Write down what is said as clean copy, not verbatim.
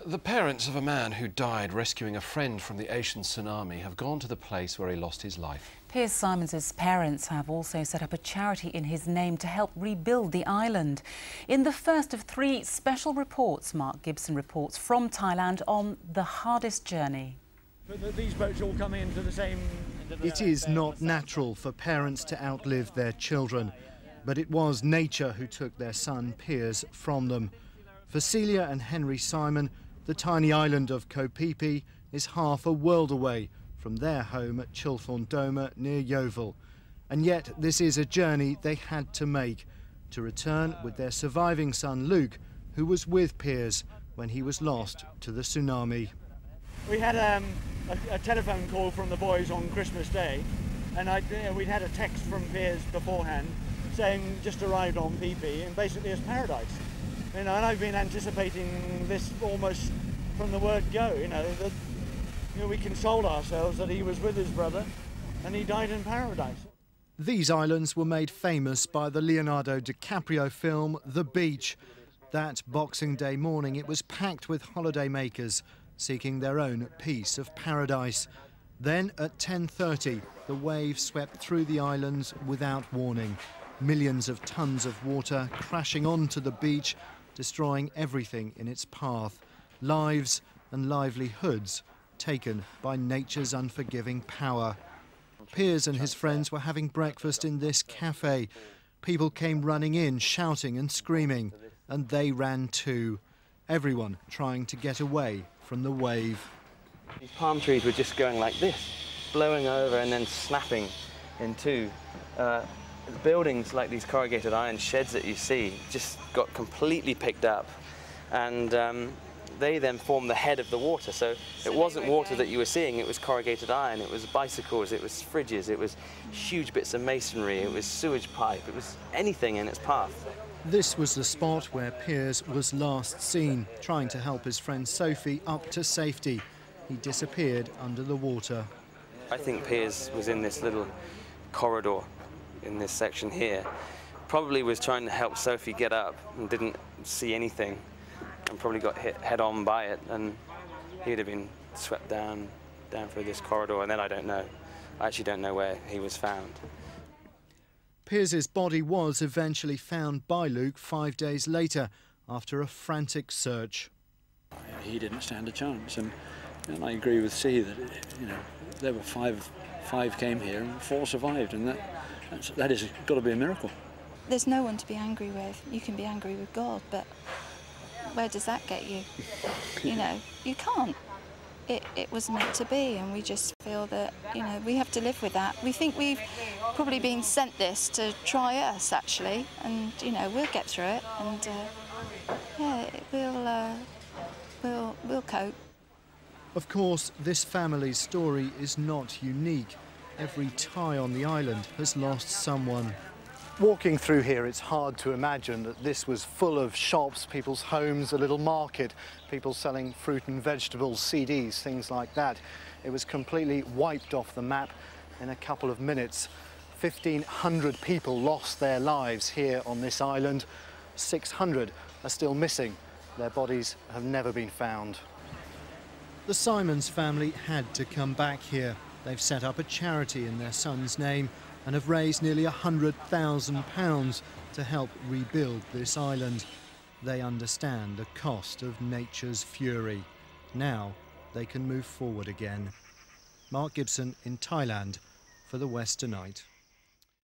The parents of a man who died rescuing a friend from the Asian tsunami have gone to the place where he lost his life. Piers Simons' parents have also set up a charity in his name to help rebuild the island. In the first of 3 special reports, Mark Gibson reports from Thailand on the hardest journey. But these boats all come into the same... It is not natural for parents to outlive their children, but it was nature who took their son Piers from them. For Celia and Henry Simon, the tiny island of Koh Phi Phi is half a world away from their home at Chilthorne Doma near Yeovil. And yet this is a journey they had to make, to return with their surviving son Luke, who was with Piers when he was lost to the tsunami. We had a telephone call from the boys on Christmas Day, and we'd had a text from Piers beforehand saying just arrived on Phi Phi, and basically it's paradise. And I've been anticipating this almost from the word go, that we consoled ourselves that he was with his brother and he died in paradise. These islands were made famous by the Leonardo DiCaprio film The Beach. That Boxing Day morning it was packed with holidaymakers seeking their own piece of paradise. Then at 10:30 the waves swept through the islands without warning. Millions of tons of water crashing onto the beach, destroying everything in its path. Lives and livelihoods taken by nature's unforgiving power. Piers and his friends were having breakfast in this cafe. People came running in, shouting and screaming, and they ran too. Everyone trying to get away from the wave. These palm trees were just going like this, blowing over and then snapping in two. Buildings like these corrugated iron sheds that you see just got completely picked up, and they then formed the head of the water. So it wasn't water that you were seeing, it was corrugated iron, it was bicycles, it was fridges, it was huge bits of masonry, it was sewage pipe, it was anything in its path. This was the spot where Piers was last seen, trying to help his friend Sophie up to safety. He disappeared under the water. I think Piers was in this little corridor in this section here, probably was trying to help Sophie get up and didn't see anything and probably got hit head on by it, and he'd have been swept down through this corridor, and then I don't know. I actually don't know where he was found. Piers's body was eventually found by Luke 5 days later after a frantic search. He didn't stand a chance, and I agree with C that there were five came here and 4 survived, and that has got to be a miracle. There's no one to be angry with. You can be angry with God, but where does that get you? You can't. It was meant to be, and we just feel that, we have to live with that. We think we've probably been sent this to try us, actually, and, we'll get through it, and, yeah, we'll cope. Of course, this family's story is not unique. Every Thai on the island has lost someone. Walking through here, it's hard to imagine that this was full of shops, people's homes, a little market, people selling fruit and vegetables, CDs, things like that. It was completely wiped off the map in a couple of minutes. 1,500 people lost their lives here on this island. 600 are still missing. Their bodies have never been found. The Simons family had to come back here. They've set up a charity in their son's name and have raised nearly £100,000 to help rebuild this island. They understand the cost of nature's fury. Now they can move forward again. Mark Gibson in Thailand for the West Tonight.